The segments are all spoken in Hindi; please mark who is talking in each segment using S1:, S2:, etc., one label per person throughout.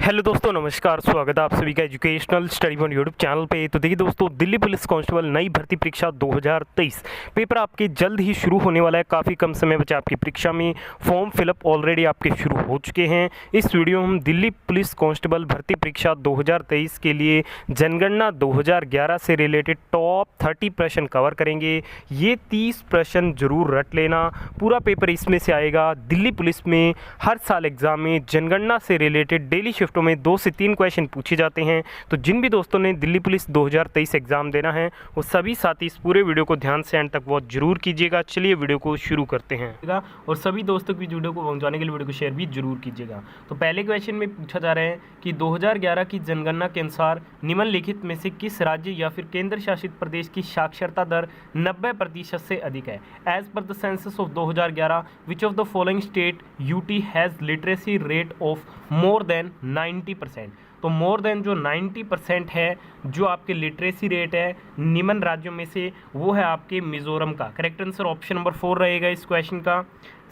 S1: हेलो दोस्तों, नमस्कार। स्वागत है आप सभी का educational study one YouTube channel पे। तो देखिए दोस्तों, दिल्ली पुलिस कांस्टेबल नई भर्ती परीक्षा 2023 पेपर आपके जल्द ही शुरू होने वाला है। काफ़ी कम समय बचा आपकी परीक्षा में। फॉर्म फिलअप ऑलरेडी आपके शुरू हो चुके हैं। इस वीडियो में हम दिल्ली पुलिस कांस्टेबल भर्ती परीक्षा 2023 के लिए जनगणना 2011 से रिलेटेड टॉप 30 प्रश्न कवर करेंगे। ये 30 प्रश्न जरूर रट लेना, पूरा पेपर इसमें से आएगा। दिल्ली पुलिस में हर साल एग्जाम में जनगणना से रिलेटेड डेली शिफ्टों में 2 से 3 क्वेश्चन पूछे जाते हैं। तो जिन भी दोस्तों ने दिल्ली पुलिस 2023 एग्जाम देना है वो सभी साथी इस पूरे वीडियो को ध्यान से एंड तक वॉच जरूर कीजिएगा। चलिए वीडियो को शुरू करते हैं और सभी दोस्तों की वीडियो को पहुंचाने के लिए वीडियो को शेयर भी जरूर कीजिएगा। तो पहले क्वेश्चन में पूछा जा रहा है कि 2011 की जनगणना के अनुसार निम्नलिखित में से किस राज्य या फिर केंद्र शासित प्रदेश की साक्षरता दर 90% से अधिक है। As per the census of 2011 which of the following state UT has literacy rate of more than 90%। तो मोर देन जो 90% है जो आपके लिटरेसी रेट है निम्न राज्यों में से, वो है आपके मिजोरम का। करेक्ट आंसर ऑप्शन नंबर 4 रहेगा इस क्वेश्चन का।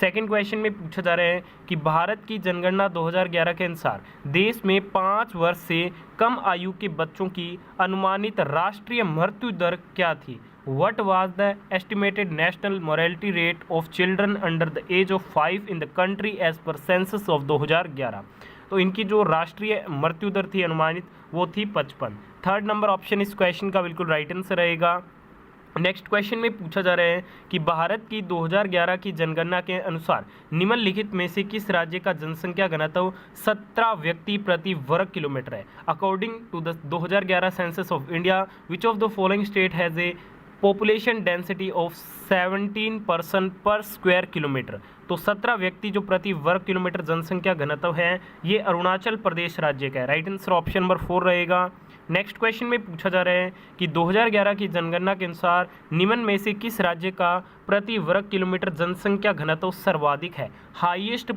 S1: सेकेंड क्वेश्चन में पूछा जा रहा है कि भारत की जनगणना 2011 के अनुसार देश में 5 वर्ष से कम आयु के बच्चों की अनुमानित राष्ट्रीय मृत्यु दर क्या थी। What was the estimated national mortality rate of children under the age of 5 in the country as per census of 2011। तो इनकी जो राष्ट्रीय मृत्यु दर थी अनुमानित वो थी 55। थर्ड नंबर ऑप्शन इस क्वेश्चन का बिल्कुल राइट आंसर रहेगा। नेक्स्ट क्वेश्चन में पूछा जा रहा है कि भारत की 2011 की जनगणना के अनुसार निम्नलिखित में से किस राज्य का जनसंख्या घनत्व 17 व्यक्ति प्रति वर्ग किलोमीटर है। According to the 2011 census of India which of the following state has a population density of 17 person per square kilometre. तो 17 व्यक्ति जो प्रति वर्ग किलोमीटर जनसंख्या घनत्व है ये अरुणाचल प्रदेश राज्य का है। राइट आंसर ऑप्शन नंबर 4 रहेगा। नेक्स्ट क्वेश्चन में पूछा जा रहा है कि 2011 की जनगणना के अनुसार निम्न में से किस राज्य का प्रति वर्ग किलोमीटर जनसंख्या घनत्व सर्वाधिक है। हाईएस्ट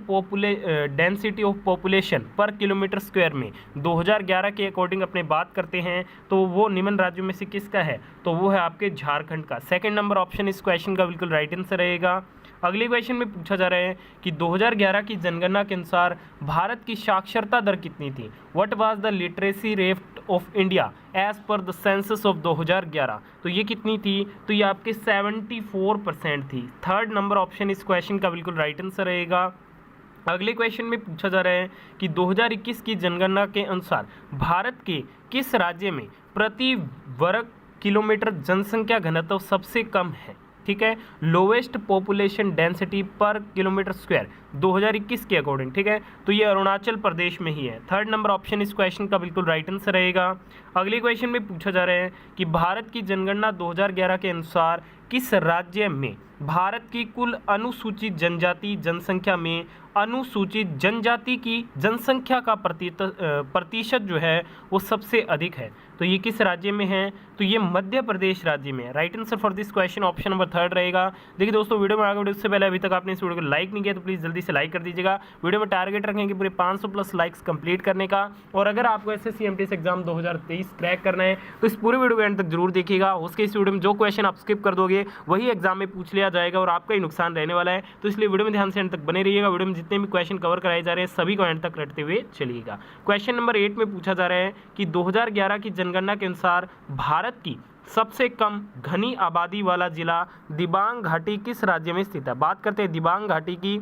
S1: डेंसिटी ऑफ पॉपुलेशन पर किलोमीटर स्क्वायर में 2011 के अकॉर्डिंग अपने बात करते हैं तो वो निम्न राज्यों में से किसका है, तो वो है आपके झारखंड का। सेकंड नंबर ऑप्शन इस क्वेश्चन का बिल्कुल राइट आंसर रहेगा। अगले क्वेश्चन में पूछा जा रहा है कि 2011 की जनगणना के अनुसार भारत की साक्षरता दर कितनी थी। What was the literacy rate of India as per the census of 2011। तो ये कितनी थी, तो ये आपके 74% थी। थर्ड नंबर ऑप्शन इस क्वेश्चन का बिल्कुल राइट आंसर रहेगा। अगले क्वेश्चन में पूछा जा रहा है कि 2021 की जनगणना के अनुसार भारत के किस राज्य में प्रति वर्ग किलोमीटर जनसंख्या घनत्व सबसे कम है। ठीक है, लोवेस्ट पॉपुलेशन डेंसिटी पर किलोमीटर स्क्वायर 2021 के अकॉर्डिंग। ठीक है, तो ये अरुणाचल प्रदेश में ही है। थर्ड नंबर ऑप्शन इस क्वेश्चन का बिल्कुल राइट आंसर रहेगा। अगले क्वेश्चन में पूछा जा रहा है कि भारत की जनगणना 2011 के अनुसार किस राज्य में भारत की कुल अनुसूचित जनजाति जनसंख्या में अनुसूचित जनजाति की जनसंख्या का प्रतिशत जो है वो सबसे अधिक है। तो ये किस राज्य में है, तो ये मध्य प्रदेश राज्य में है। Right answer for this question option number 3 रहेगा। देखिए दोस्तों, वीडियो में आगे बढ़ने से पहले अभी तक आपने इस वीडियो को लाइक नहीं किया तो प्लीज़ जल्दी से लाइक कर दीजिएगा। वीडियो में टारगेट रखेंगे पूरे 500 प्लस लाइक्स कंप्लीट करने का। और अगर आपको एसएससी एमटीएस एग्जाम 2023 क्रैक करना है तो इस पूरे वीडियो को एंड तक जरूर देखिएगा। उसके इस वीडियो में जो क्वेश्चन आप स्किप कर दोगे वही एग्जाम में पूछ लिया जाएगा और आपका ही नुकसान रहने वाला है। तो इसलिए वीडियो में ध्यान से एंड तक बने रहिएगा। वीडियो में जितने भी क्वेश्चन कवर कराए जा रहे हैं सभी को एंड तक रटते हुए चलिएगा। क्वेश्चन नंबर 8 में पूछा जा रहा है कि 2011 की जनगणना के अनुसार भारत की सबसे कम घनी आबादी वाला जिला दिबांग घाटी किस राज्य में स्थित है। बात करते हैं दिबांग घाटी की,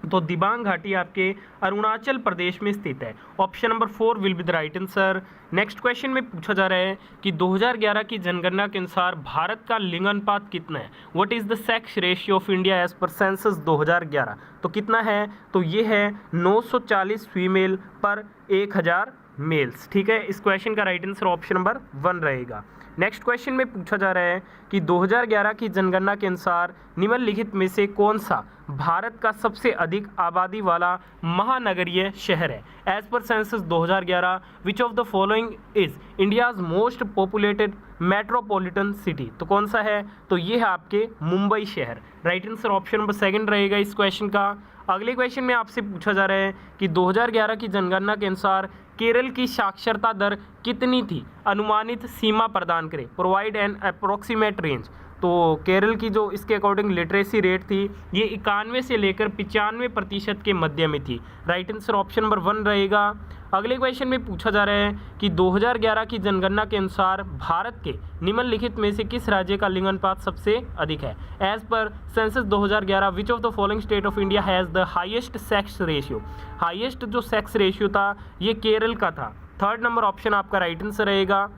S1: तो दिबांग घाटी आपके अरुणाचल प्रदेश में स्थित है। Option number 4 will be the right answer. Next question में पूछा जा रहा है कि 2011 की जनगणना के अनुसार भारत का लिंगानुपात कितना है। What is the sex ratio of India as per census 2011। तो कितना है, तो ये है 940 फीमेल पर 1000 मेल्स। ठीक है, इस क्वेश्चन का राइट आंसर ऑप्शन नंबर 1 रहेगा। नेक्स्ट क्वेश्चन में पूछा जा रहा है कि 2011 की जनगणना के अनुसार निम्नलिखित में से कौन सा भारत का सबसे अधिक आबादी वाला महानगरीय शहर है। As per census 2011 which of the following is India's most populated metropolitan city. तो कौन सा है, तो ये है आपके मुंबई शहर। राइट आंसर ऑप्शन नंबर 2 रहेगा इस क्वेश्चन का। अगले क्वेश्चन में आपसे पूछा जा रहा है कि 2011 की जनगणना के अनुसार केरल की साक्षरता दर कितनी थी। अनुमानित सीमा प्रदान करें, प्रोवाइड एन अप्रोक्सीमेट रेंज। तो केरल की जो इसके अकॉर्डिंग लिटरेसी रेट थी ये 91 से लेकर 95% के मध्य में थी। राइट आंसर ऑप्शन नंबर 1 रहेगा। अगले क्वेश्चन में पूछा जा रहा है कि 2011 की जनगणना के अनुसार भारत के निम्नलिखित में से किस राज्य का लिंगानुपात सबसे अधिक है। As per census 2011 which of the following state of India has the highest sex ratio. Highest जो सेक्स रेशियो था ये केरल का था। थर्ड नंबर ऑप्शन आपका राइट आंसर रहेगा।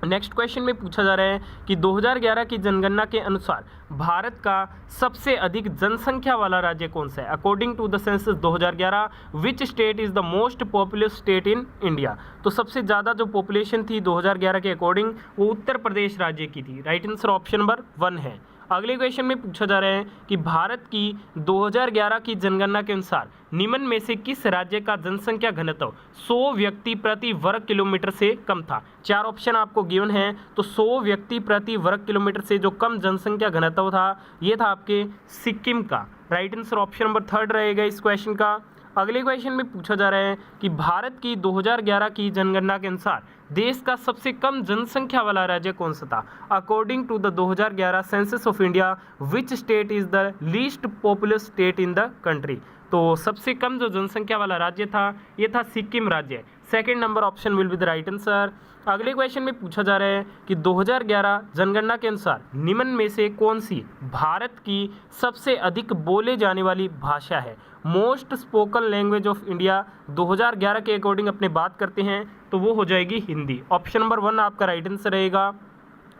S1: नेक्स्ट क्वेश्चन में पूछा जा रहा है कि 2011 की जनगणना के अनुसार भारत का सबसे अधिक जनसंख्या वाला राज्य कौन सा है। According to the census 2011 which state is the most populous state in India. तो सबसे ज़्यादा जो पॉपुलेशन थी 2011 के अकॉर्डिंग वो उत्तर प्रदेश राज्य की थी। राइट आंसर ऑप्शन नंबर 1 है। अगले क्वेश्चन में पूछा जा रहा है कि भारत की 2011 की जनगणना के अनुसार निम्न में से किस राज्य का जनसंख्या घनत्व 100 व्यक्ति प्रति वर्ग किलोमीटर से कम था। 4 ऑप्शन आपको गिवन है, तो 100 व्यक्ति प्रति वर्ग किलोमीटर से जो कम जनसंख्या घनत्व था ये था आपके सिक्किम का। राइट आंसर ऑप्शन नंबर 3 रहेगा इस क्वेश्चन का। अगले क्वेश्चन में पूछा जा रहा है कि भारत की 2011 की जनगणना के अनुसार देश का सबसे कम जनसंख्या वाला राज्य कौन सा था। According to the 2011 census of India which state is the least populous state in the country. तो सबसे कम जो जनसंख्या वाला राज्य था ये था सिक्किम राज्य। Second number option will be the right answer. अगले क्वेश्चन में पूछा जा रहा है कि 2011 जनगणना के अनुसार निम्न में से कौन सी भारत की सबसे अधिक बोले जाने वाली भाषा है। Most spoken language of India 2011 के अकॉर्डिंग अपने बात करते हैं तो वो हो जाएगी हिंदी। ऑप्शन नंबर 1 आपका राइट आंसर रहेगा।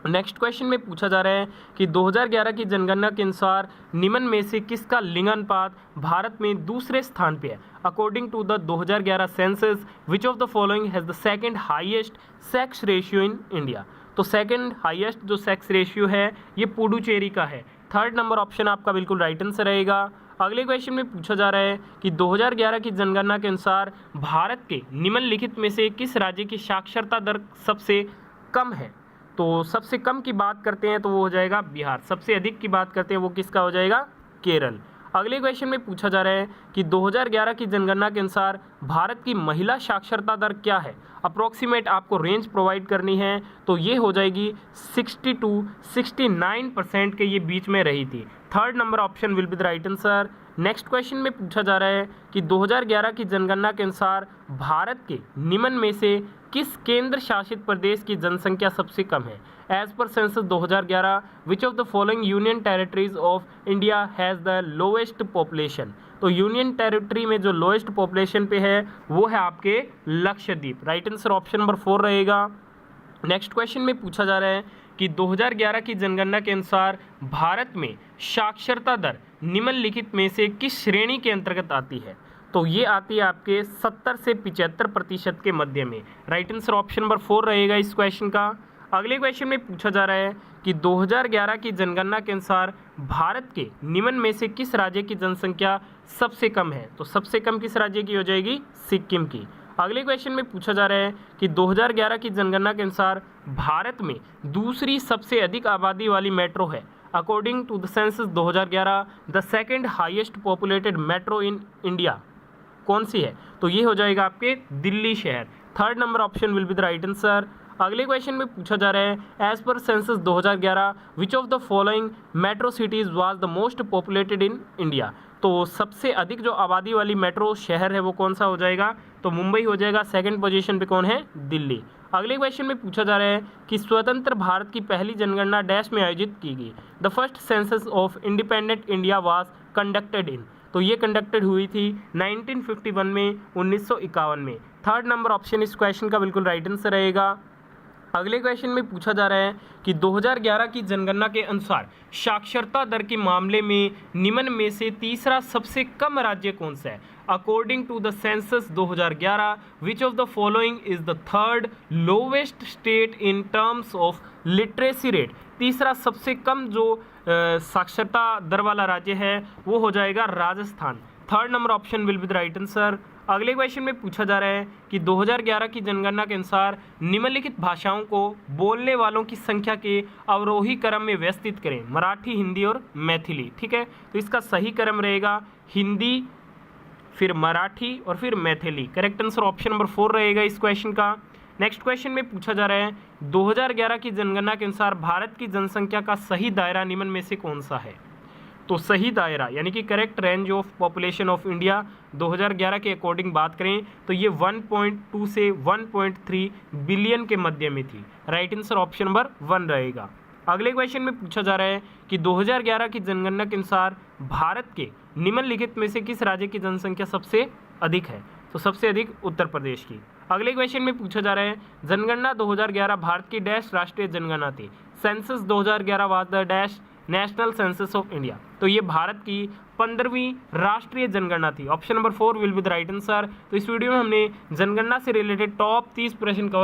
S1: नेक्स्ट क्वेश्चन में पूछा जा रहा है कि 2011 की जनगणना के अनुसार निम्न में से किसका लिंगानुपात भारत में दूसरे स्थान पे है। According to the 2011 census which of the following has the second highest sex ratio in India. तो सेकंड हाईएस्ट जो सेक्स रेशियो है ये पुडुचेरी का है। थर्ड नंबर ऑप्शन आपका बिल्कुल राइट आंसर रहेगा। अगले क्वेश्चन में पूछा जा रहा है कि 2011 की जनगणना के अनुसार भारत के निम्नलिखित में से किस राज्य की साक्षरता दर सबसे कम है। तो सबसे कम की बात करते हैं तो वो हो जाएगा बिहार। सबसे अधिक की बात करते हैं वो किसका हो जाएगा, केरल। अगले क्वेश्चन में पूछा जा रहा है कि 2011 की जनगणना के अनुसार भारत की महिला साक्षरता दर क्या है। अप्रोक्सीमेट आपको रेंज प्रोवाइड करनी है तो ये हो जाएगी 60 to 69% के ये बीच में रही थी। Third number option will be the right answer. Next question में पूछा जा रहा है कि 2011 की जनगणना के अनुसार भारत के निम्न में से किस केंद्र शासित प्रदेश की जनसंख्या सबसे कम है। As per census 2011 which of the following union territories of India has the lowest population. तो यूनियन टेरिटरी में जो लोएस्ट पॉपुलेशन पे है वो है आपके Lakshadweep. Right answer option number 4 रहेगा। नेक्स्ट क्वेश्चन में पूछा जा रहा है कि 2011 की जनगणना के अनुसार भारत में साक्षरता दर निम्नलिखित में से किस श्रेणी के अंतर्गत आती है। तो ये आती है आपके 70 से 75% के मध्य में। राइट आंसर ऑप्शन नंबर 4 रहेगा इस क्वेश्चन का। अगले क्वेश्चन में पूछा जा रहा है कि 2011 की जनगणना के अनुसार भारत के निम्न में से किस राज्य की जनसंख्या सबसे कम है। तो सबसे कम किस राज्य की हो जाएगी, सिक्किम की। अगले क्वेश्चन में पूछा जा रहा है कि 2011 की जनगणना के अनुसार भारत में दूसरी सबसे अधिक आबादी वाली मेट्रो है। According to the census 2011 the second highest populated metro in India कौन सी है। तो ये हो जाएगा आपके दिल्ली शहर। Third number option will be the right answer. अगले क्वेश्चन में पूछा जा रहा है as per census 2011 which of the following metro cities was the most populated in India. तो सबसे अधिक जो आबादी वाली मेट्रो शहर है वो कौन सा हो जाएगा, तो मुंबई हो जाएगा। सेकंड पोजीशन पे कौन है, दिल्ली। अगले क्वेश्चन में पूछा जा रहा है कि स्वतंत्र भारत की पहली जनगणना डैश में आयोजित की गई। The first census of independent India was conducted in. तो ये कंडक्टेड हुई थी 1951 में, 1951 में। थर्ड नंबर ऑप्शन इस क्वेश्चन का बिल्कुल राइट आंसर रहेगा। अगले क्वेश्चन में पूछा जा रहा है कि 2011 की जनगणना के अनुसार साक्षरता दर के मामले में निम्न में से तीसरा सबसे कम राज्य कौन सा है। According to the census 2011 which of the following is the third lowest state in terms of literacy rate. तीसरा सबसे कम जो साक्षरता दर वाला राज्य है वो हो जाएगा Rajasthan. Third number option will be the right answer. अगले क्वेश्चन में पूछा जा रहा है कि 2011 की जनगणना के अनुसार निम्नलिखित भाषाओं को बोलने वालों की संख्या के अवरोही क्रम में व्यवस्थित करें। मराठी, हिंदी और मैथिली। ठीक है, तो इसका सही क्रम रहेगा हिंदी, फिर मराठी और फिर Maithili. Correct answer option number 4 रहेगा इस क्वेश्चन का। नेक्स्ट क्वेश्चन में पूछा जा रहा है 2011 की जनगणना के अनुसार भारत की जनसंख्या का सही दायरा निम्न में से कौन सा है। तो सही दायरा यानी कि correct range of population of India 2011 के अकॉर्डिंग बात करें तो ये 1.2 से 1.3 बिलियन के मध्य में थी। राइट आंसर ऑप्शन नंबर 1 रहेगा। अगले क्वेश्चन में पूछा जा रहा है कि 2011 की जनगणना के अनुसार भारत के निम्नलिखित में से किस राज्य की जनसंख्या सबसे अधिक है? तो सबसे अधिक उत्तर प्रदेश की। अगले क्वेश्चन में पूछा जा रहा है जनगणना 2011 भारत की डैश राष्ट्रीय जनगणना थी। Census 2011 was the dash national census of India. तो ये भारत की 15वीं राष्ट्रीय जनगणना थी। Option number 4 will be the right answer. तो इस वीडियो में हमने जनगणना से रिलेटेड टॉप 30 प्रश्न कवर